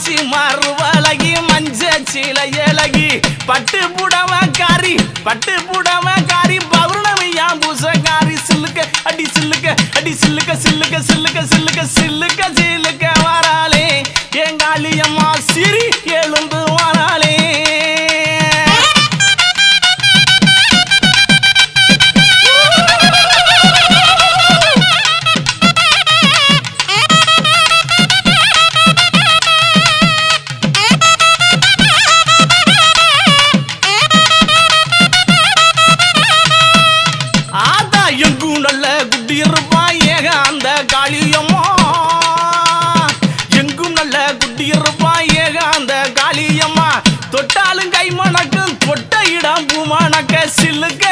மாச்சி மறுவலகி மஞ்ச சீலையலகி பட்டு புடவக்காரி பௌர்ணமியா பூசக்காரி சில்லுக்க அடி சில்லுக்க அடி சில்லுக்க சில்லுக்க சில்லுக்க சில்லுக்க சில்லுக்க சில்லுக்க வராளே எங்காளியம்மா சிரி எழுந்து வராளே. எங்கும் நல்ல குட்டி இருப்பா ஏக அந்த காளியம்மா எங்கும் நல்ல குட்டி இருப்பா ஏக அந்த காளியம்மா தொட்டாலும் கை மணக்கும் தொட்ட இடம் பூ மணக்க சில்லுக்க